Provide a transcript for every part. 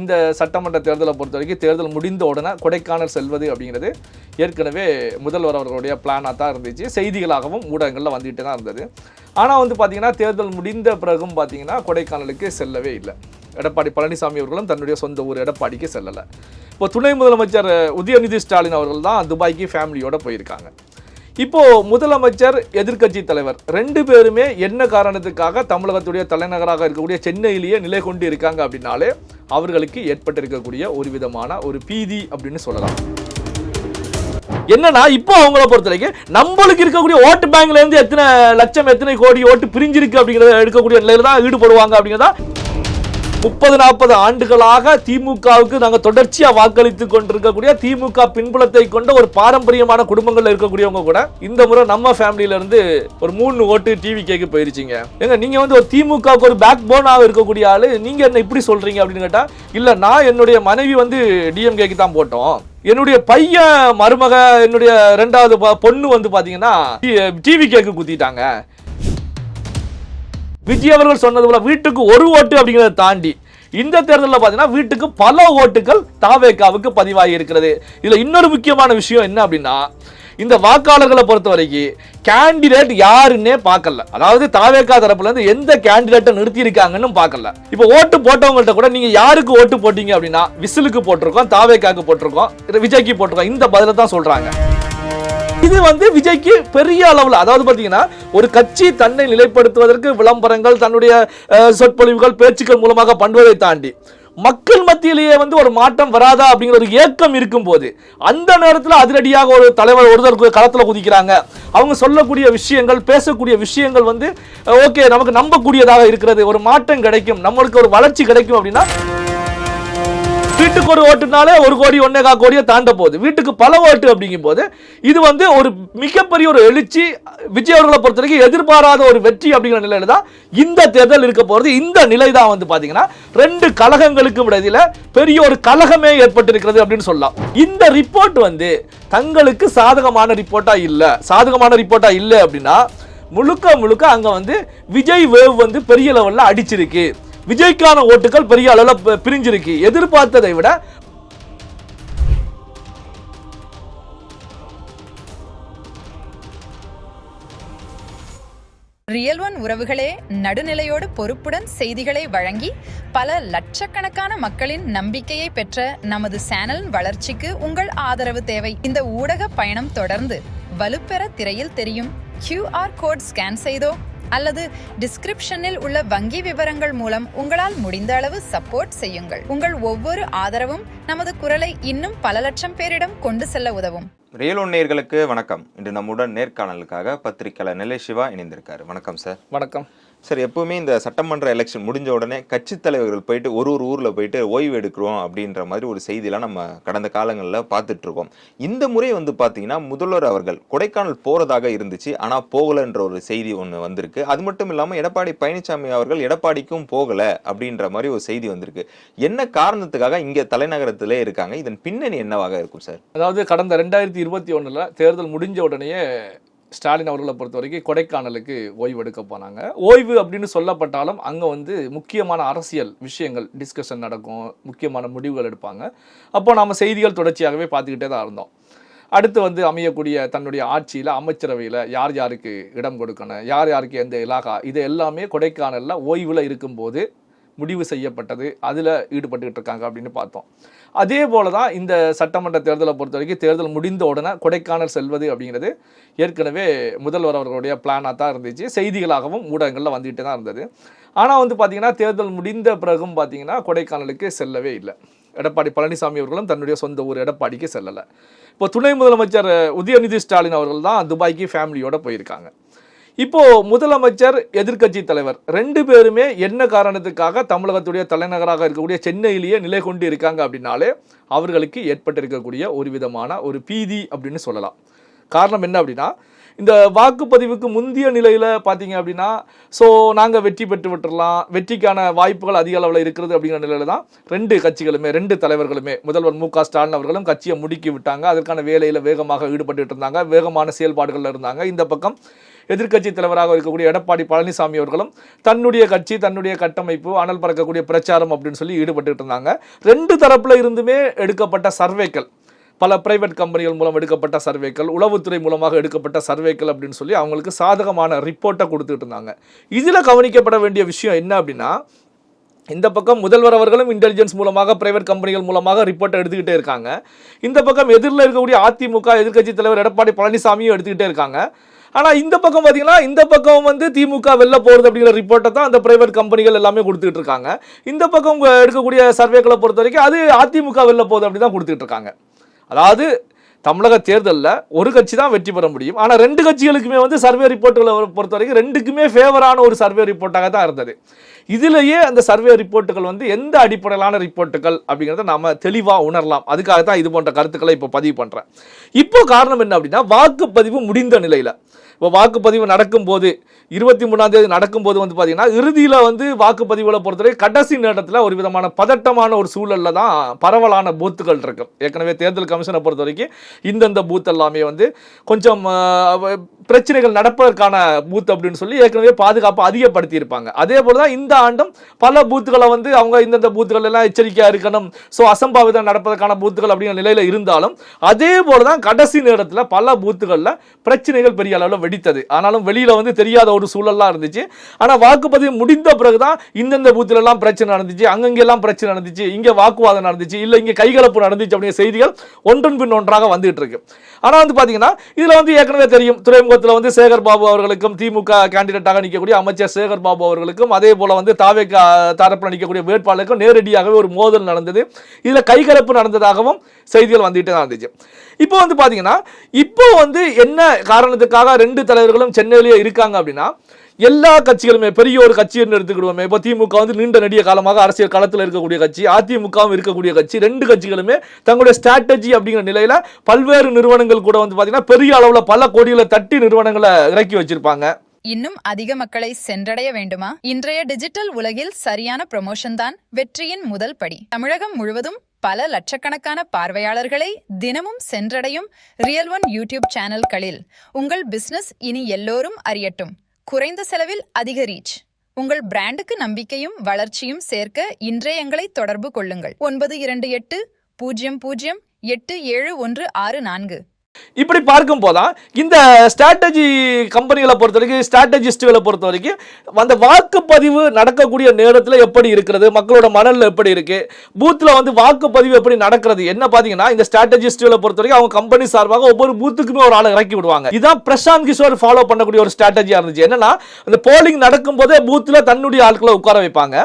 இந்த சட்டமன்ற தேர்தலை பொறுத்த வரைக்கும் தேர்தல் முடிந்த உடனே கொடைக்கானல் செல்வது அப்படிங்கிறது ஏற்கனவே முதல்வர் அவர்களுடைய பிளானாக தான் இருந்துச்சு. செய்திகளாகவும் ஊடகங்களில் வந்துகிட்டு தான் இருந்தது. ஆனால் பார்த்தீங்கன்னா தேர்தல் முடிந்த பிறகும் பார்த்தீங்கன்னா கொடைக்கானலுக்கு செல்லவே இல்லை. எடப்பாடி பழனிசாமி அவர்களும் தன்னுடைய சொந்த ஊர் எடப்பாடிக்கு செல்லலை. இப்போ துணை முதலமைச்சர் உதயநிதி ஸ்டாலின் அவர்கள் தான் துபாய்க்கு ஃபேமிலியோடு போயிருக்காங்க. இப்போது முதலமைச்சர் எதிர்க்கட்சி தலைவர் ரெண்டு பேருமே என்ன காரணத்துக்காக தமிழகத்துடைய தலைநகராக இருக்கக்கூடிய சென்னையிலேயே நிலை கொண்டு இருக்காங்க அப்படின்னாலே அவர்களுக்கு ஏற்பட்டிருக்கக்கூடிய ஒரு விதமான ஒரு பீதி அப்படின்னு சொல்லலாம். என்னன்னா இப்போ அவங்கள பொறுத்த வரைக்கும் நம்மளுக்கு இருக்கக்கூடிய ஓட்டு பேங்க்ல இருந்து எத்தனை லட்சம் எத்தனை கோடி ஓட்டு பிரிஞ்சிருக்கு அப்படிங்கிறத எடுக்கக்கூடிய நிலையில தான் ஈடுபடுவாங்க அப்படிங்கிறதா 30-40 ஆண்டுகளாக திமுகவுக்கு நாங்கள் தொடர்ச்சியாக வாக்களித்து கொண்டிருக்கக்கூடிய திமுக பின்புலத்தை கொண்ட ஒரு பாரம்பரியமான குடும்பங்களில் இருக்கக்கூடியவங்க கூட இந்த முறை நம்ம ஃபேமிலியில இருந்து ஒரு 3 ஓட்டு டிவி கேக்கு போயிருச்சிங்க. ஏங்க நீங்க ஒரு திமுகவுக்கு ஒரு பேக் போனாக இருக்கக்கூடிய ஆளு நீங்க என்ன இப்படி சொல்றீங்க அப்படின்னு கேட்டா, இல்ல நான் என்னுடைய மனைவி டிஎம்கேக்கு தான் போட்டோம், என்னுடைய பையன் மருமக என்னுடைய 2வது பொண்ணு பாத்தீங்கன்னா டிவி கேக்கு குத்திட்டாங்க. விஜய் அவர்கள் சொன்னது போல வீட்டுக்கு ஒரு ஓட்டு அப்படிங்கிறத தாண்டி இந்த தேர்தலில் பார்த்தீங்கன்னா வீட்டுக்கு பல ஓட்டுகள் தாவேகாவுக்கு பதிவாகி இருக்கிறது. இதில் இன்னொரு முக்கியமான விஷயம் என்ன அப்படின்னா, இந்த வாக்காளர்களை பொறுத்த வரைக்கும் கேண்டிடேட் யாருன்னே பார்க்கல. அதாவது தாவேகா தரப்புல இருந்து எந்த கேண்டிடேட்டை நிறுத்தி இருக்காங்கன்னு பார்க்கல. இப்போ ஓட்டு போட்டவங்கள்ட்ட கூட நீங்க யாருக்கு ஓட்டு போட்டீங்க அப்படின்னா விசிலுக்கு போட்டிருக்கோம், தாவேகாக்கு போட்டிருக்கோம், விஜய்க்கு போட்டிருக்கோம், இந்த பதில தான் சொல்றாங்க. இது விஜய்க்கு பெரிய அளவில், அதாவது பார்த்தீங்கன்னா ஒரு கட்சி தன்னை நிலைப்படுத்துவதற்கு விளம்பரங்கள் தன்னுடைய சொற்பொழிவுகள் பேச்சுக்கள் மூலமாக பண்ணுவதை தாண்டி மக்கள் மத்தியிலேயே ஒரு மாற்றம் வராதா அப்படிங்கிற ஒரு ஏக்கம் இருக்கும் போது அந்த நேரத்தில் அதிரடியாக ஒரு தலைவர் ஒருத்தர் களத்தில் குதிக்கிறாங்க. அவங்க சொல்லக்கூடிய விஷயங்கள் பேசக்கூடிய விஷயங்கள் ஓகே நமக்கு நம்பக்கூடியதாக இருக்கிறது, ஒரு மாற்றம் கிடைக்கும், நம்மளுக்கு ஒரு வளர்ச்சி கிடைக்கும் அப்படின்னா வீட்டுக்கு ஒரு ஓட்டுனாலே 1 கோடி 1.25 கோடியை தாண்ட போகுது. வீட்டுக்கு பல ஓட்டு அப்படிங்கும் போது இது ஒரு மிகப்பெரிய ஒரு எழுச்சி. விஜய் அவர்களை பொறுத்த வரைக்கும் எதிர்பாராத ஒரு வெற்றி அப்படிங்கிற நிலையில தான் இந்த தேர்தல் இருக்க போறது. இந்த நிலை தான் பாத்தீங்கன்னா 2 கழகங்களுக்கும் இடையில பெரிய ஒரு கலகமே ஏற்பட்டிருக்கிறது அப்படின்னு சொல்லலாம். இந்த ரிப்போர்ட் தங்களுக்கு சாதகமான ரிப்போர்ட்டா இல்ல அப்படின்னா முழுக்க அங்க விஜய் வேவ் பெரிய லெவல்ல அடிச்சிருக்கு. விஜய்க்கான ஓட்டுகள் பெரிய அளவில் பிரிஞ்சிருக்கு. எதிர்பார்த்ததை விட ரியல் ஒன் உறவுகளே, நடுநிலையோடு பொறுப்புடன் செய்திகளை வழங்கி பல லட்சக்கணக்கான மக்களின் நம்பிக்கையை பெற்ற நமது சேனலின் வளர்ச்சிக்கு உங்கள் ஆதரவு தேவை. இந்த ஊடக பயணம் தொடர்ந்து வலுப்பெற திரையில் தெரியும் QR கோட் ஸ்கேன் செய்தோ அல்லது டிஸ்கிரிப்ஷனில் உள்ள வங்கி விவரங்கள் மூலம் உங்களால் முடிந்த அளவு சப்போர்ட் செய்யுங்கள். உங்கள் ஒவ்வொரு ஆதரவும் நமது குரலை இன்னும் பல லட்சம் பேரிடம் கொண்டு செல்ல உதவும். ரியல் ஒன் நேயர்களுக்கு வணக்கம். இன்று நம்முடன் நேர்காணலுக்காக பத்திரிகையாளர் நிலை சிவா இணைந்திருக்காரு. வணக்கம் சார். வணக்கம் சார். எப்பவுமே இந்த சட்டமன்ற எலெக்ஷன் முடிஞ்ச உடனே கட்சி தலைவர்கள் போயிட்டு ஒரு ஊர்ல போயிட்டு ஓய்வு எடுக்கிறோம் அப்படின்ற மாதிரி ஒரு செய்தியெல்லாம் நம்ம கடந்த காலங்களில் பார்த்துட்டு இருக்கோம். இந்த முறை பாத்தீங்கன்னா முதல்வர் அவர்கள் கொடைக்கானல் போறதாக இருந்துச்சு, ஆனா போகலன்ற ஒரு செய்தி ஒன்று வந்திருக்கு. அது மட்டும் இல்லாம எடப்பாடி பழனிசாமி அவர்கள் எடப்பாடிக்கும் போகல அப்படின்ற மாதிரி ஒரு செய்தி வந்திருக்கு. என்ன காரணத்துக்காக இங்க தலைநகரத்திலே இருக்காங்க? இதன் பின்னணி என்னவாக இருக்கும் சார்? அதாவது கடந்த 2021 தேர்தல் முடிஞ்ச உடனேயே ஸ்டாலின் அவர்களை பொறுத்த வரைக்கும் கொடைக்கானலுக்கு ஓய்வு எடுக்க போனாங்க. ஓய்வு அப்படின்னு சொல்லப்பட்டாலும் அங்கே முக்கியமான அரசியல் விஷயங்கள் டிஸ்கஷன் நடக்கும், முக்கியமான முடிவுகள் எடுப்பாங்க. அப்போ நாம் செய்திகள் தொடர்ச்சியாகவே பார்த்துக்கிட்டே தான் இருந்தோம். அடுத்து அமையக்கூடிய தன்னுடைய ஆட்சியில் அமைச்சரவையில் யார் யாருக்கு இடம் கொடுக்கணும், யார் யாருக்கு எந்த இலாகா, இது எல்லாமே கொடைக்கானலில் ஓய்வில் இருக்கும்போது முடிவு செய்யப்பட்டது, அதில் ஈடுபட்டுக்கிட்டு இருக்காங்க அப்படின்னு பார்த்தோம். அதே போல தான் இந்த சட்டமன்ற தேர்தலை பொறுத்த வரைக்கும் தேர்தல் முடிந்த உடனே கொடைக்கானல் செல்வது அப்படிங்கிறது ஏற்கனவே முதல்வர் அவர்களுடைய பிளானாக தான் இருந்துச்சு. செய்திகளாகவும் ஊடகங்களில் வந்துகிட்டு தான் இருந்தது. ஆனால் பார்த்தீங்கன்னா தேர்தல் முடிந்த பிறகும் பார்த்தீங்கன்னா கொடைக்கானலுக்கு செல்லவே இல்லை. எடப்பாடி பழனிசாமி அவர்களும் தன்னுடைய சொந்த ஊர் எடப்பாடிக்கு செல்லலை. இப்போ துணை முதலமைச்சர் உதயநிதி ஸ்டாலின் அவர்கள் தான் துபாய்க்கு ஃபேமிலியோடு போயிருக்காங்க. இப்போ முதலமைச்சர் எதிர்க்கட்சி தலைவர் ரெண்டு பேருமே என்ன காரணத்துக்காக தமிழகத்துடைய தலைநகராக இருக்கக்கூடிய சென்னையிலேயே நிலை கொண்டு இருக்காங்க அப்படின்னாலே அவர்களுக்கு ஏற்பட்டிருக்கக்கூடிய ஒரு விதமான ஒரு பீதி அப்படின்னு சொல்லலாம். காரணம் என்ன அப்படின்னா, இந்த வாக்குப்பதிவுக்கு முந்தைய நிலையில் பார்த்தீங்க அப்படின்னா நாங்கள் வெற்றி பெற்று விட்டுடலாம், வெற்றிக்கான வாய்ப்புகள் அதிக அளவில் இருக்கிறது அப்படிங்கிற நிலையில தான் ரெண்டு தலைவர்களுமே முதல்வர் மு க ஸ்டாலின் அவர்களும் கட்சியை முடுக்கி விட்டாங்க. அதற்கான வேலையில் வேகமாக ஈடுபட்டு இருந்தாங்க, வேகமான செயல்பாடுகளில் இருந்தாங்க. இந்த பக்கம் எதிர்க்கட்சி தலைவராக இருக்கக்கூடிய எடப்பாடி பழனிசாமி அவர்களும் தன்னுடைய கட்சி தன்னுடைய கட்டமைப்பு அனல் பறக்கக்கூடிய பிரச்சாரம் அப்படின்னு சொல்லி ஈடுபட்டு இருந்தாங்க. ரெண்டு தரப்புல இருந்துமே எடுக்கப்பட்ட சர்வேக்கள், பல பிரைவேட் கம்பெனிகள் மூலம் எடுக்கப்பட்ட சர்வேக்கள், உளவுத்துறை மூலமாக எடுக்கப்பட்ட சர்வேக்கள் அப்படின்னு சொல்லி அவங்களுக்கு சாதகமான ரிப்போர்ட்டை கொடுத்துட்டு இருந்தாங்க. இதில் கவனிக்கப்பட வேண்டிய விஷயம் என்ன அப்படின்னா, இந்த பக்கம் முதல்வர் அவர்களும் இன்டெலிஜென்ஸ் மூலமாக பிரைவேட் கம்பெனிகள் மூலமாக ரிப்போர்ட்டை எடுத்துக்கிட்டே இருக்காங்க. இந்த பக்கம் எதிரில் இருக்கக்கூடிய அதிமுக எதிர்க்கட்சி தலைவர் எடப்பாடி பழனிசாமியும் எடுத்துக்கிட்டே இருக்காங்க. ஆனால் இந்த பக்கம் பார்த்தீங்கன்னா, இந்த பக்கம் வந்து திமுக வெளில போகிறது அப்படிங்கிற ரிப்போர்ட்டை தான் அந்த பிரைவேட் கம்பெனிகள் எல்லாமே கொடுத்துட்டு இருக்காங்க. இந்த பக்கம் எடுக்கக்கூடிய சர்வேக்களை பொறுத்த வரைக்கும் அது அதிமுக வெளில போகுது அப்படி தான் கொடுத்துட்டு இருக்காங்க. அதாவது தமிழக தேர்தலில் ஒரு கட்சி தான் வெற்றி பெற முடியும். ஆனால் ரெண்டு கட்சிகளுக்குமே வந்து சர்வே ரிப்போர்ட்டுகளை பொறுத்த வரைக்கும் ரெண்டுக்குமே ஃபேவரான ஒரு சர்வே ரிப்போர்ட்டாக தான் இருந்தது. இதிலேயே அந்த சர்வே ரிப்போர்ட்டுகள் வந்து எந்த அடிப்படையிலான ரிப்போர்ட்டுகள் அப்படிங்கிறத நாம தெளிவாக உணரலாம். அதுக்காக தான் இது போன்ற கருத்துக்களை இப்போ பதிவு பண்ணுறேன். இப்போ காரணம் என்ன அப்படின்னா, வாக்குப்பதிவு முடிந்த நிலையில், இப்போ வாக்குப்பதிவு நடக்கும்போது 23ஆம் தேதி நடக்கும்போது வந்து பார்த்தீங்கன்னா, இறுதியில் வந்து வாக்குப்பதிவுகளை பொறுத்தவரை கடைசி நேரத்தில் ஒரு விதமான பதட்டமான ஒரு சூழலில் தான் பரவலான பூத்துகள் இருக்கு. ஏற்கனவே தேர்தல் கமிஷனை பொறுத்த வரைக்கும் இந்தந்த பூத் எல்லாமே வந்து கொஞ்சம் பிரச்சனைகள் நடப்பதற்கான பூத் அப்படின்னு சொல்லி ஏற்கனவே பாதுகாப்பு அதிகப்படுத்தி இருப்பாங்க. அதே போல தான் இந்த ஆண்டும் பல பூத்துகளை வந்து அவங்க இந்தந்த பூத்துகள் எல்லாம் எச்சரிக்கையாக இருக்கணும், ஸோ அசம்பாவிதம் நடப்பதற்கான பூத்துகள் அப்படிங்கிற நிலையில் இருந்தாலும் அதே போல தான் கடைசி நேரத்தில் பல பூத்துகளில் பிரச்சனைகள் பெரிய அளவில் வெடித்தது. ஆனாலும் வெளியில் வந்து தெரியாத ஒரு சூழல்லாம் இருந்துச்சு. ஆனால் வாக்குப்பதிவு முடிந்த பிறகுதான் இந்தந்த பூத்துல எல்லாம் பிரச்சனை நடந்துச்சு, அங்கங்கெல்லாம் பிரச்சனை நடந்துச்சு, இங்கே வாக்குவாதம் நடந்துச்சு, இல்லை இங்கே கைகலப்பு நடந்துச்சு அப்படிங்கிற செய்திகள் ஒன்றன் பின் ஒன்றாக வந்துட்டு இருக்கு. ஆனால் வந்து பார்த்தீங்கன்னா, இதில் வந்து ஏற்கனவே தெரியும், துறைமுகத்தில் வந்து சேகர் பாபு அவர்களுக்கும் திமுக கேண்டிடேட்டாக நிற்கக்கூடிய அமைச்சர் சேகர் பாபு அவர்களுக்கும் அதே போல வந்து தாவேக தரப்பில் நிற்கக்கூடிய வேட்பாளருக்கும் நேரடியாகவே ஒரு மோதல் நடந்தது. இதில் கைகலப்பு நடந்ததாகவும் செய்திகள் வந்துட்டு தான் இருந்துச்சு. இப்போ வந்து பார்த்தீங்கன்னா, இப்போ வந்து என்ன காரணத்துக்காக ரெண்டு தலைவர்களும் சென்னையிலேயே இருக்காங்க அப்படின்னா, எல்லா கட்சிகளுமே பெரிய ஒரு கட்சின்னு எடுத்துக்கிடுவோமே. இப்போ திமுக வந்து நீண்ட நெடிய காலமாக அரசியல் களத்தில் இருக்கக்கூடிய கட்சி, அதிமுகவும் இருக்கக்கூடிய கட்சி. ரெண்டு கட்சிகளுமே தங்களுடைய ஸ்ட்ராட்டஜி அப்படிங்கிற நிலையில பல்வேறு நிறுவனங்கள் கூட வந்து பார்த்தீங்கன்னா பெரிய அளவில் பல கோடிகளை தட்டி நிறுவனங்களை இறக்கி வச்சிருப்பாங்க. இன்னும் அதிக மக்களை சென்றடைய வேண்டுமா? இன்றைய டிஜிட்டல் உலகில் சரியான ப்ரமோஷன் தான் வெற்றியின் முதல் படி. தமிழகம் முழுவதும் பல லட்சக்கணக்கான பார்வையாளர்களை தினமும் சென்றடையும் ரியல் ஒன் யூடியூப் சேனல்களில் உங்கள் பிசினஸ் இனி எல்லோரும் அறியட்டும். குறைந்த செலவில் அதிக ரீச். உங்கள் பிராண்டுக்கு நம்பிக்கையும் வளர்ச்சியும் சேர்க்க இன்றைய எங்களை தொடர்பு கொள்ளுங்கள். 9280087164. இப்படி பார்க்கும் போதான் இந்த ஸ்ட்ராட்டஜி கம்பெனிகளை பொறுத்த வரைக்கும், ஸ்ட்ராட்டஜிஸ்டுகளை பொறுத்த வரைக்கும் அந்த வாக்குப்பதிவு நடக்கக்கூடிய நேரத்தில் எப்படி இருக்கிறது, மக்களோட மனநிலை எப்படி இருக்கு, பூத்தில் வந்து வாக்குப்பதிவு எப்படி நடக்கிறது என்ன பார்த்தீங்கன்னா, இந்த ஸ்ட்ராட்டஜிஸ்டுகளை பொறுத்த வரைக்கும் அவங்க கம்பெனி சார்பாக ஒவ்வொரு பூத்துக்குமே ஒரு ஆளை இறக்கி விடுவாங்க. இதான் பிரசாந்த் கிஷோர் ஃபாலோ பண்ணக்கூடிய ஒரு ஸ்ட்ராட்டஜியா இருந்துச்சு. என்னன்னா, அந்த போலிங் நடக்கும் போதே பூத்தில் தன்னுடைய ஆட்களை உட்கார வைப்பாங்க.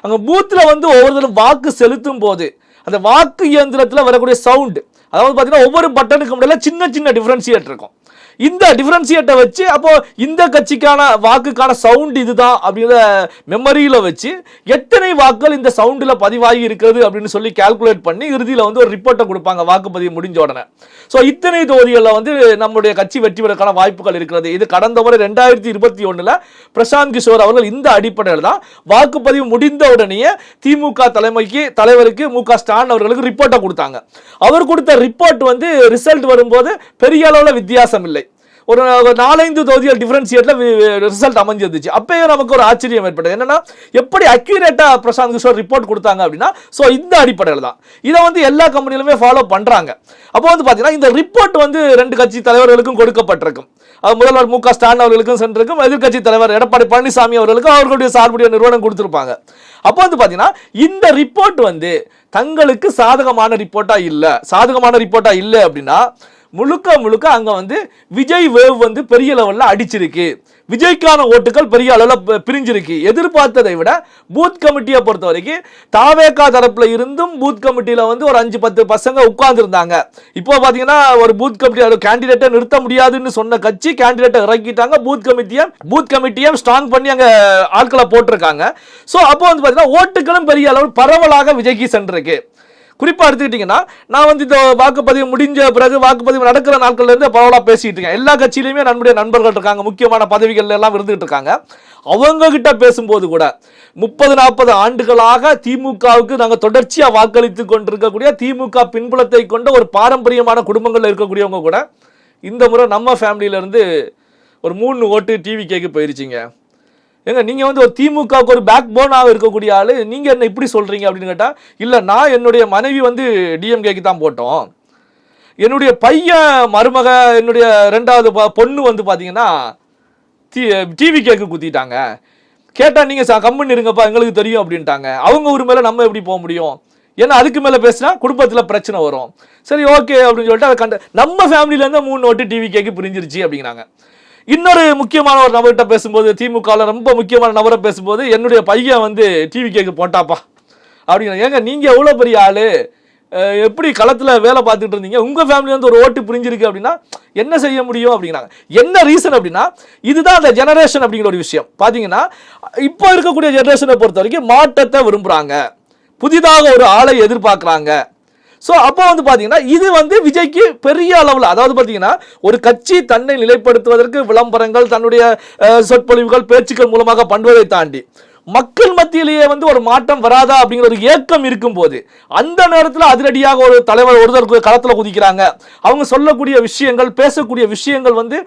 அங்கே பூத்தில் வந்து ஒவ்வொருத்தரும் வாக்கு செலுத்தும் போது அந்த வாக்கு இயந்திரத்தில் வரக்கூடிய சவுண்ட், அதாவது பார்த்தீங்கன்னா ஒவ்வொரு பட்டனுக்கு முன்னாடி சின்ன சின்ன டிஃபரன்சியேட் இருக்கும். இந்த டிஃபரன்சியேட்டை வச்சு அப்போ இந்த கட்சிக்கான வாக்குக்கான சவுண்ட் இதுதான் அப்படிங்கிற மெமரியில் வச்சு எத்தனை வாக்குகள் இந்த சவுண்டில் பதிவாகி இருக்கிறது அப்படின்னு சொல்லி கால்குலேட் பண்ணி இறுதியில் வந்து ஒரு ரிப்போர்ட்டை கொடுப்பாங்க வாக்குப்பதிவு முடிஞ்ச உடனே. ஸோ இத்தனை தொகுதிகளில் வந்து நம்மளுடைய கட்சி வெற்றி பெறக்கான வாய்ப்புகள் இருக்கிறது. இது கடந்த முறை 2021 பிரசாந்த் கிஷோர் அவர்கள் இந்த அடிப்படையில் தான் வாக்குப்பதிவு முடிந்த உடனேயே திமுக தலைவருக்கு மு.க. ஸ்டாலின் அவர்களுக்கு ரிப்போர்ட்டை கொடுத்தாங்க. அவர் கொடுத்த ரிப்போர்ட் வந்து ரிசல்ட் வரும்போது பெரிய அளவில் வித்தியாசம் இல்லை. ஒரு 4-5 தொகுதிகள் டிஃபரன்சியேட்ல ரிசல்ட் அமைஞ்சிருந்துச்சு. அப்பயே நமக்கு ஒரு ஆச்சரியம் ஏற்பட்டது. என்னன்னா, எப்படி அக்யூரேட்டா பிரசாந்த் கிஷோர் ரிப்போர்ட் கொடுத்தாங்க அப்படின்னா, ஸோ இந்த அடிப்படையில் தான் இதை வந்து எல்லா கம்பெனிலுமே ஃபாலோ பண்றாங்க. அப்போ வந்து பார்த்தீங்கன்னா, இந்த ரிப்போர்ட் வந்து ரெண்டு கட்சி தலைவர்களுக்கும் கொடுக்கப்பட்டிருக்கும். முதல்வர் மு.க. ஸ்டாலின் அவர்களுக்கும் சென்றிருக்கும், எதிர்க்கட்சி தலைவர் எடப்பாடி பழனிசாமி அவர்களுக்கும் அவர்களுடைய சார்புடைய நிறுவனம் கொடுத்திருப்பாங்க. அப்போ வந்து பார்த்தீங்கன்னா, இந்த ரிப்போர்ட் வந்து தங்களுக்கு சாதகமான ரிப்போர்ட்டா இல்லை அப்படின்னா முழுக்க அங்க வந்து விஜய் வேவ் வந்து பெரிய லெவல்ல அடிச்சிருக்கு. விஜய்க்கான ஓட்டுகள் பெரிய அளவில் பிரிஞ்சிருக்கு. எதிர்பார்த்ததை விட பூத் கமிட்டியை பொறுத்த வரைக்கும் தாவேகா தரப்புல இருந்தும் பூத் கமிட்டியில வந்து ஒரு 5-10 பசங்க உட்கார்ந்து இருந்தாங்க. இப்போ பாத்தீங்கன்னா ஒரு பூத் கமிட்டி கேண்டிடேட்டை நிறுத்த முடியாதுன்னு சொன்ன கட்சி கேண்டிடேட்டை இறக்கிட்டாங்க. பூத் கமிட்டியை ஸ்ட்ராங் பண்ணி அங்க ஆட்களை போட்டிருக்காங்க. ஸோ அப்போ வந்து பாத்தீங்கன்னா ஓட்டுகளும் பெரிய அளவில் பரவலாக விஜய்க்கு சென்றிருக்கு. குறிப்பாக எடுத்துக்கிட்டிங்கன்னா, நான் வந்து இந்த வாக்குப்பதிவு முடிஞ்ச பிறகு வாக்குப்பதிவு நடக்கிற நாட்கள்ல இருந்து பரவலாக பேசிட்டு இருக்கேன். எல்லா கட்சியிலுமே நம்முடைய நண்பர்கள் இருக்காங்க, முக்கியமான பதவிகள் எல்லாம் இருந்துகிட்டு இருக்காங்க. அவங்க கிட்ட பேசும்போது கூட 30-40 ஆண்டுகளாக திமுகவுக்கு நாங்கள் தொடர்ச்சியாக வாக்களித்து கொண்டிருக்கக்கூடிய திமுக பின்புலத்தை கொண்ட ஒரு பாரம்பரியமான குடும்பங்களில் இருக்கக்கூடியவங்க கூட இந்த முறை நம்ம ஃபேமிலியிலேருந்து ஒரு 3 ஓட்டு டிவிகேக்கு போயிருச்சிங்க. ஏங்க நீங்கள் வந்து ஒரு திமுகவுக்கு ஒரு பேக் போனாக இருக்கக்கூடிய ஆள், நீங்கள் என்ன இப்படி சொல்கிறீங்க அப்படின்னு கேட்டால், இல்லை நான் என்னுடைய மனைவி வந்து டிஎம்கேக்கு தான் போட்டோம், என்னுடைய பையன் மருமக என்னுடைய 2வது பொண்ணு வந்து பார்த்தீங்கன்னா டிவிகேக்கு குத்திட்டாங்க. கேட்டால் நீங்கள் கம்முன்னு இருங்கப்பா எங்களுக்கு தெரியும் அப்படின்ட்டாங்க. அவங்க ஒரு மேலே நம்ம எப்படி போக முடியும்? ஏன்னா அதுக்கு மேலே பேசினா குடும்பத்தில் பிரச்சனை வரும். சரி ஓகே அப்படின்னு சொல்லிட்டு அதை நம்ம ஃபேமிலியிலேருந்து 3 ஓட்டு டிவிகேக்கு பிரிஞ்சிருச்சு அப்படிங்கிறாங்க. இன்னொரு முக்கியமான ஒரு நபர்கிட்ட பேசும்போது, திமுகவில் ரொம்ப முக்கியமான நபரை பேசும்போது, என்னுடைய பையன் வந்து டிவிகேக்கு போட்டாப்பா அப்படிங்கிறாங்க. ஏங்க நீங்கள் எவ்வளோ பெரிய ஆள், எப்படி களத்தில் வேலை பார்த்துட்டு இருந்தீங்க, உங்கள் ஃபேமிலி வந்து ஒரு ஓட்டு பிரிஞ்சிருக்கு அப்படின்னா என்ன செய்ய முடியும் அப்படிங்கிறாங்க. என்ன ரீசன் அப்படின்னா இதுதான் அந்த ஜெனரேஷன் அப்படிங்கிற ஒரு விஷயம். பார்த்தீங்கன்னா இப்போ இருக்கக்கூடிய ஜெனரேஷனை பொறுத்த வரைக்கும் மாற்றத்தை விரும்புகிறாங்க, புதிதாக ஒரு ஆளை எதிர்பார்க்குறாங்க. ஸோ அப்போ வந்து பார்த்தீங்கன்னா இது வந்து விஜய்க்கு பெரிய அளவில், அதாவது பார்த்தீங்கன்னா ஒரு கட்சி தன்னை நிலைப்படுத்துவதற்கு விளம்பரங்கள், தன்னுடைய சொற்பொழிவுகள், பேச்சுக்கள் மூலமாக பண்ணுவதை தாண்டி மக்கள் மத்தியிலேயே வந்து ஒரு மாற்றம் வராதா அப்படிங்கிற ஒரு ஏக்கம் இருக்கும்போது அந்த நேரத்தில் அதிரடியாக ஒரு தலைவர் ஒருத்தர் களத்தில் குதிக்கிறாங்க. அவங்க சொல்லக்கூடிய விஷயங்கள், பேசக்கூடிய விஷயங்கள் வந்து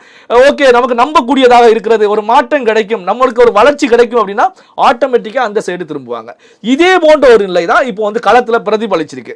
ஓகே நமக்கு நம்பக்கூடியதாக இருக்கிறது, ஒரு மாற்றம் கிடைக்கும், நம்மளுக்கு ஒரு வளர்ச்சி கிடைக்கும் அப்படின்னா ஆட்டோமேட்டிக்காக அந்த சைடு திரும்புவாங்க. இதே போன்ற ஒரு நிலை தான் இப்போ வந்து களத்தில் பிரதிபலிச்சிருக்கு.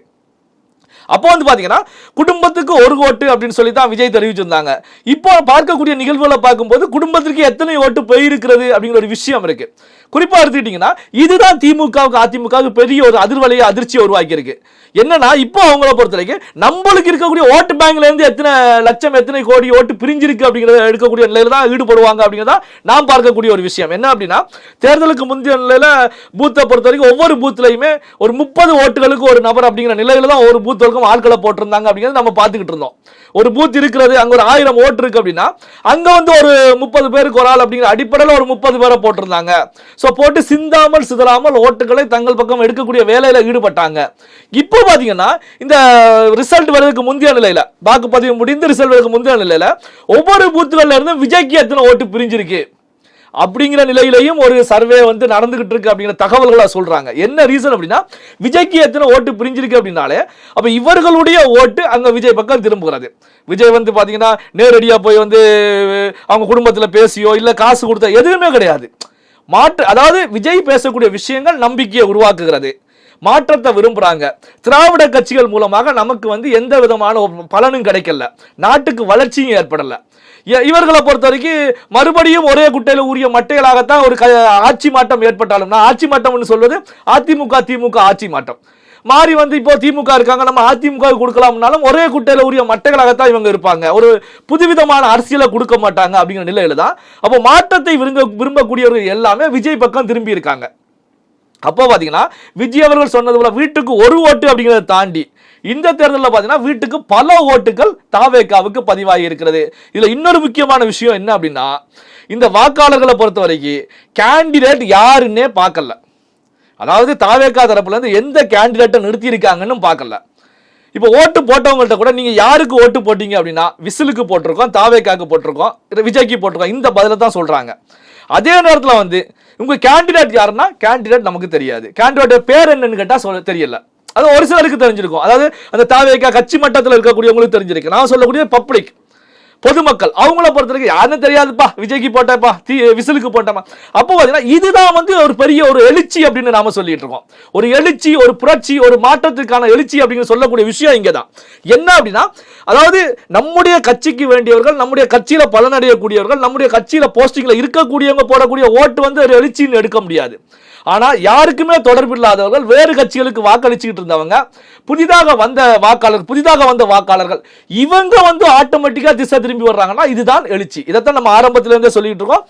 அப்போ வந்து பாத்தீங்கன்னா குடும்பத்துக்கு ஒரு ஓட்டு அப்படின்னு சொல்லி தான் விஜய் தெரிவிச்சிருந்தாங்க. இப்போ பார்க்கக்கூடிய நிகழ்வுகளை பார்க்கும்போது குடும்பத்திற்கு எத்தனை ஓட்டு போயிருக்கிறது அப்படிங்கிற ஒரு விஷயம் இருக்கு. குறிப்பா எடுத்துக்கிட்டீங்கன்னா இதுதான் திமுகவுக்கு அதிமுகவுக்கு பெரிய ஒரு அதிர்வலையை, அதிர்ச்சியை உருவாக்கி இருக்கு. என்னன்னா இப்போ அவங்கள பொறுத்த வரைக்கும் நம்மளுக்கு இருக்கக்கூடிய ஓட்டு பேங்க்ல இருந்து எத்தனை லட்சம், எத்தனை கோடி ஓட்டு பிரிஞ்சிருக்கு அப்படிங்கிறத எடுக்கக்கூடிய நிலையில தான் ஈடுபடுவாங்க அப்படிங்கிறதா நாம் பார்க்கக்கூடிய ஒரு விஷயம். என்ன அப்படின்னா தேர்தலுக்கு முந்தைய நிலையில பூத்தை பொறுத்த வரைக்கும் ஒவ்வொரு பூத்லையுமே ஒரு 30 ஓட்டுகளுக்கு ஒரு நபர் அப்படிங்கிற நிலையில தான் ஒரு பூத் ஆட்களை போட்டிருந்தாங்க அப்படிங்கிறது நம்ம பார்த்துக்கிட்டு இருந்தோம். ஒரு பூத் இருக்கிறது, அங்க ஒரு 1000 ஓட்டு இருக்கு அப்படின்னா அங்க வந்து ஒரு 30 பேருக்கு ஒரு ஆள் அப்படிங்கிற அடிப்படையில் ஒரு 30 பேரை போட்டிருந்தாங்க. ஸோ போட்டு சிந்தாமல் சிதறாமல் ஓட்டுகளை தங்கள் பக்கம் எடுக்கக்கூடிய வேலையில ஈடுபட்டாங்க. இப்போ பாத்தீங்கன்னா இந்த ரிசல்ட் வருவதற்கு முந்தைய நிலையில, வாக்குப்பதிவு முடிந்து ரிசல்ட் வருவதற்கு முந்தைய நிலையில ஒவ்வொரு பூத்துகள்ல இருந்து விஜய்க்கு எத்தனை ஓட்டு பிரிஞ்சிருக்கு அப்படிங்கிற நிலையிலையும் ஒரு சர்வே வந்து நடந்துகிட்டு இருக்கு அப்படிங்கிற தகவல்களை சொல்றாங்க. என்ன ரீசன் அப்படின்னா விஜய்க்கு எத்தனை ஓட்டு பிரிஞ்சிருக்கு அப்படின்னாலே அப்ப இவர்களுடைய ஓட்டு அங்க விஜய் பக்கம் திரும்புகிறது. விஜய் வந்து பாத்தீங்கன்னா நேரடியா போய் வந்து அவங்க குடும்பத்துல பேசியோ இல்ல காசு கொடுத்த எதுவுமே கிடையாது. அதாவது விஜய் பேசக்கூடிய விஷயங்கள் நம்பிக்கையை உருவாக்குகிறது, மாற்றத்தை விரும்புறாங்க. திராவிட கட்சிகள் மூலமாக நமக்கு வந்து எந்த விதமான பலனும் கிடைக்கல, நாட்டுக்கு வளர்ச்சியும் ஏற்படல. இவர்களை பொறுத்த வரைக்கும் மறுபடியும் ஒரே குட்டையில உரிய மட்டைகளாகத்தான் ஒரு ஆட்சி மாற்றம் ஏற்பட்டாலும், நான் ஆட்சி மாற்றம் சொல்வது அதிமுக திமுக ஆட்சி மாற்றம் மாறி வந்து இப்போ திமுக இருக்காங்க, நம்ம அதிமுக கொடுக்கலாம்னாலும் ஒரே குட்டையில உரிய மட்டைகளாகத்தான் இவங்க இருப்பாங்க, ஒரு புதுவிதமான அரசியலை கொடுக்க மாட்டாங்க அப்படிங்கிற நிலையில தான் அப்போ மாற்றத்தை விரும்பக்கூடியவர்கள் எல்லாமே விஜய் பக்கம் திரும்பி இருக்காங்க. அப்போ பாத்தீங்கன்னா விஜய் அவர்கள் சொன்னது போல வீட்டுக்கு ஒரு ஓட்டு அப்படிங்கிறத தாண்டி இந்த தேர்தலில் பார்த்தீங்கன்னா வீட்டுக்கு பல ஓட்டுகள் தாவேகாவுக்கு பதிவாகி இருக்கிறது. இதுல இன்னொரு முக்கியமான விஷயம் என்ன அப்படின்னா இந்த வாக்காளர்களை பொறுத்த வரைக்கும் கேண்டிடேட் யாருன்னே பார்க்கல. அதாவது தாவேகா தரப்புல இருந்து எந்த கேண்டிடேட்டை நிறுத்தி இருக்காங்கன்னு பார்க்கல. இப்போ ஓட்டு போட்டவங்கள்ட்ட கூட நீங்க யாருக்கு ஓட்டு போட்டீங்க அப்படின்னா விசிலுக்கு போட்டிருக்கோம், தாவேகாக்கு போட்டிருக்கோம், விஜய்க்கு போட்டிருக்கோம், இந்த பதில தான் சொல்றாங்க. அதே நேரத்தில் வந்து உங்க கேண்டிடேட் யாருன்னா கேண்டிடேட் நமக்கு தெரியாது, கேண்டிடேட் பேர் என்னன்னு கேட்டா தெரியல. அது ஒரு சிலருக்கு தெரிஞ்சிருக்கும், அதாவது அந்த தாவேகா கட்சி மட்டத்தில் இருக்கக்கூடியவங்களுக்கு தெரிஞ்சிருக்கு. நான் சொல்லக்கூடிய பப்ளிக் பொதுமக்கள் அவங்கள பொறுத்த வரைக்கும் யாருன்னு தெரியாதுப்பா, விஜய்க்கு போட்டப்பா, விசிலுக்கு போட்டப்பா. அப்போ பார்த்தீங்கன்னா இதுதான் வந்து ஒரு பெரிய ஒரு எழுச்சி அப்படின்னு நாம சொல்லிட்டு இருக்கோம். ஒரு எழுச்சி, ஒரு புரட்சி, ஒரு மாற்றத்துக்கான எழுச்சி அப்படின்னு சொல்லக்கூடிய விஷயம் இங்கே தான். என்ன அப்படின்னா அதாவது நம்முடைய கட்சிக்கு வேண்டியவர்கள், நம்முடைய கட்சியில பலனடையக்கூடியவர்கள், நம்முடைய கட்சியில போஸ்டிங்ல இருக்கக்கூடியவங்க போடக்கூடிய ஓட்டு வந்து ஒரு எழுச்சின்னு எடுக்க முடியாது. ஆனா யாருக்குமே தொடர்பு இல்லாதவர்கள், வேறு கட்சிகளுக்கு வாக்களிச்சுக்கிட்டு இருந்தவங்க, புதிதாக வந்த வாக்காளர்கள் இவங்க வந்து ஆட்டோமேட்டிக்கா திசை திரும்பி வர்றாங்கன்னா இதுதான் எழுச்சி. இதைத்தான் நம்ம ஆரம்பத்துல இருந்தே சொல்லிட்டு இருக்கோம்.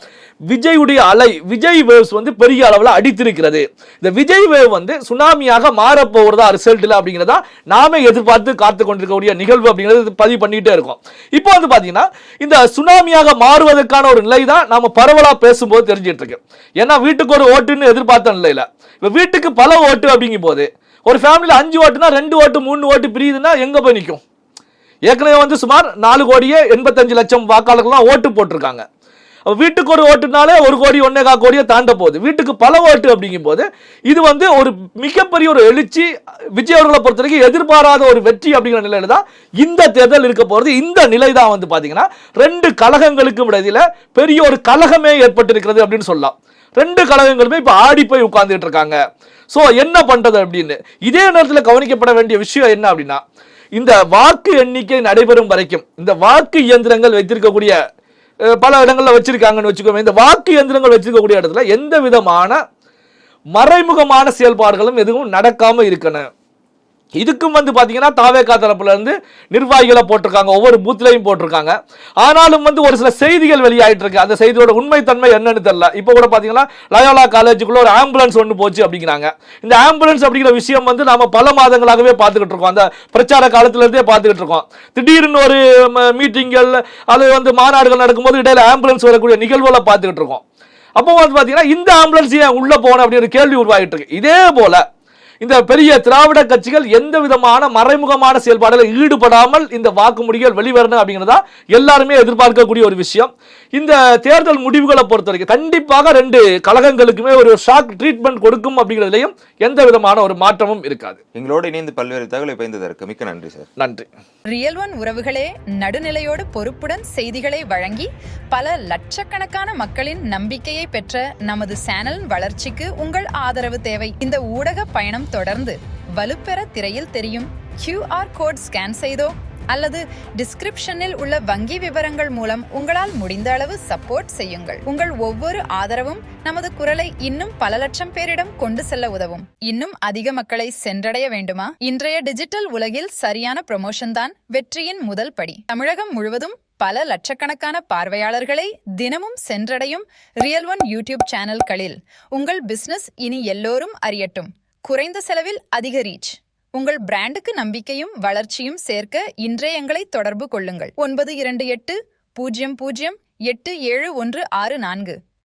விஜயுடைய அலை, விஜய் வேவ்ஸ் வந்து பெரிய அளவில் அடித்திருக்கிறது. இந்த விஜய் வேவ் வந்து சுனாமியாக மாறப்போகிறதா ரிசல்ட்ல அப்படிங்கிறதா நாமே எதிர்பார்த்து காத்து கொண்டிருக்கக்கூடிய நிகழ்வு அப்படிங்கிறது பதிவு பண்ணிட்டே இருக்கோம். இப்போ வந்து பாத்தீங்கன்னா இந்த சுனாமியாக மாறுவதற்கான ஒரு நிலை தான் நாம பரவலா பேசும்போது தெரிஞ்சிட்டு இருக்கு. ஏன்னா வீட்டுக்கு ஒரு ஓட்டுன்னு எதிர்பார்த்த நிலையில இப்ப வீட்டுக்கு பல ஓட்டு அப்படிங்கும் போது ஒரு ஃபேமிலியில் 5 ஓட்டுனா 2 ஓட்டு 3 ஓட்டு பிரியுதுன்னா எங்க போய் நிற்கும்? ஏற்கனவே வந்து சுமார் 4,85,00,000 வாக்காளர்கள் ஓட்டு போட்டிருக்காங்க. வீட்டுக்கு ஒரு ஓட்டுனாலே 1 கோடி 1.25 கோடியை தாண்ட போகுது. வீட்டுக்கு பல ஓட்டு அப்படிங்கும் போது இது வந்து ஒரு மிகப்பெரிய ஒரு எழுச்சி. விஜய் அவர்களை பொறுத்த வரைக்கும் எதிர்பாராத ஒரு வெற்றி அப்படிங்கிற நிலையில தான் இந்த தேர்தல் இருக்க போறது. இந்த நிலை தான் வந்து பாத்தீங்கன்னா 2 கழகங்களுக்கும் இடையில பெரிய ஒரு கலகமே ஏற்பட்டிருக்கிறது அப்படின்னு சொல்லலாம். 2 கழகங்களுமே இப்ப ஆடி போய் உட்கார்ந்துட்டு இருக்காங்க. சோ என்ன பண்றது அப்படின்னு. இதே நேரத்தில் கவனிக்கப்பட வேண்டிய விஷயம் என்ன அப்படின்னா, இந்த வாக்கு எண்ணிக்கை நடைபெறும் வரைக்கும் இந்த வாக்கு இயந்திரங்கள் வைத்திருக்கக்கூடிய பல இடங்கள்ல வச்சிருக்காங்கன்னு வச்சுக்கோங்க. இந்த வாக்கு இயந்திரங்கள் வச்சிருக்கக்கூடிய இடத்துல எந்த விதமான மறைமுகமான செயல்பாடுகளும் எதுவும் நடக்காம இருக்கணும். இதுக்கும் வந்து பாத்தீங்கன்னா தாவேகா தரப்புல இருந்து நிர்வாகிகளை போட்டிருக்காங்க, ஒவ்வொரு பூத்லையும் போட்டிருக்காங்க. ஆனாலும் வந்து ஒரு சில செய்திகள் வெளியாயிட்டு இருக்கு. அந்த செய்தியோட உண்மைத்தன்மை என்னன்னு தெரியல. இப்போ கூட பாத்தீங்கன்னா லயோலா காலேஜுக்குள்ள ஒரு ஆம்புலன்ஸ் ஒன்று போச்சு அப்படிங்கிறாங்க. இந்த ஆம்புலன்ஸ் அப்படிங்கிற விஷயம் வந்து நாம பல மாதங்களாகவே பார்த்துக்கிட்டு இருக்கோம். அந்த பிரச்சார காலத்துல இருந்தே பார்த்துக்கிட்டு இருக்கோம். திடீர்னு ஒரு மீட்டிங்கள் அது வந்து மாநாடுகள் நடக்கும்போது இடையில ஆம்புலன்ஸ் வரக்கூடிய நிகழ்வுகளை பார்த்துக்கிட்டு இருக்கோம். அப்போ வந்து பாத்தீங்கன்னா இந்த ஆம்புலன்ஸ் ஏன் உள்ள போன அப்படிங்கிற கேள்வி உருவாகிட்டு இருக்கு. இதே போல இந்த பெரிய திராவிட கட்சிகள் எந்த விதமான மறைமுகமான செயல்பாடுகளில் ஈடுபடாமல் இந்த வாக்குமூடிகள் வெளிவரணும் அப்படிங்கிறதா எல்லாருமே எதிர்பார்க்கக்கூடிய ஒரு விஷயம். இந்த தேர்தல் முடிவுகளை பொறுத்த வரைக்கும் கண்டிப்பாக 2 கழகங்களுக்குமே ஒரு ஷாக் ட்ரீட்மெண்ட் கொடுக்கும் அப்படிங்கிறதுலையும் எந்த விதமான ஒரு மாற்றமும் இருக்காது. எங்களோடு இணைந்து பல்வேறு தகவலை பயந்ததற்கு மிக்க நன்றி சார். நன்றி. ரியல் ஒன் உறவுகளே, நடுநிலையோடு பொறுப்புடன் செய்திகளை வழங்கி பல லட்சக்கணக்கான மக்களின் நம்பிக்கையை பெற்ற நமது சேனலின் வளர்ச்சிக்கு உங்கள் ஆதரவு தேவை. இந்த ஊடக பயணம் தொடர்ந்து வலுப்பெற திரையில் தெரியும் QR கோட் ஸ்கேன் செய்தோ அல்லது டிஸ்கிரிப்ஷனில் உள்ள வங்கி விவரங்கள் மூலம் உங்களால் முடிந்த அளவு சப்போர்ட் செய்யுங்கள். உங்கள் ஒவ்வொரு ஆதரவும் நமது குரலை இன்னும் பல லட்சம் பேரிடம் கொண்டு செல்ல உதவும். இன்னும் அதிக மக்களை சென்றடைய வேண்டுமா? இன்றைய டிஜிட்டல் உலகில் சரியான ப்ரமோஷன் தான் வெற்றியின் முதல் படி. தமிழகம் முழுவதும் பல லட்சக்கணக்கான பார்வையாளர்களை தினமும் சென்றடையும் ரியல் ஒன் யூடியூப் சேனல்களில் உங்கள் பிசினஸ் இனி எல்லோரும் அறியட்டும். குறைந்த செலவில் அதிக ரீச். உங்கள் பிராண்டுக்கு நம்பிக்கையும் வளர்ச்சியும் சேர்க்க இன்றைய எங்களை தொடர்பு கொள்ளுங்கள். 928 00 87 164.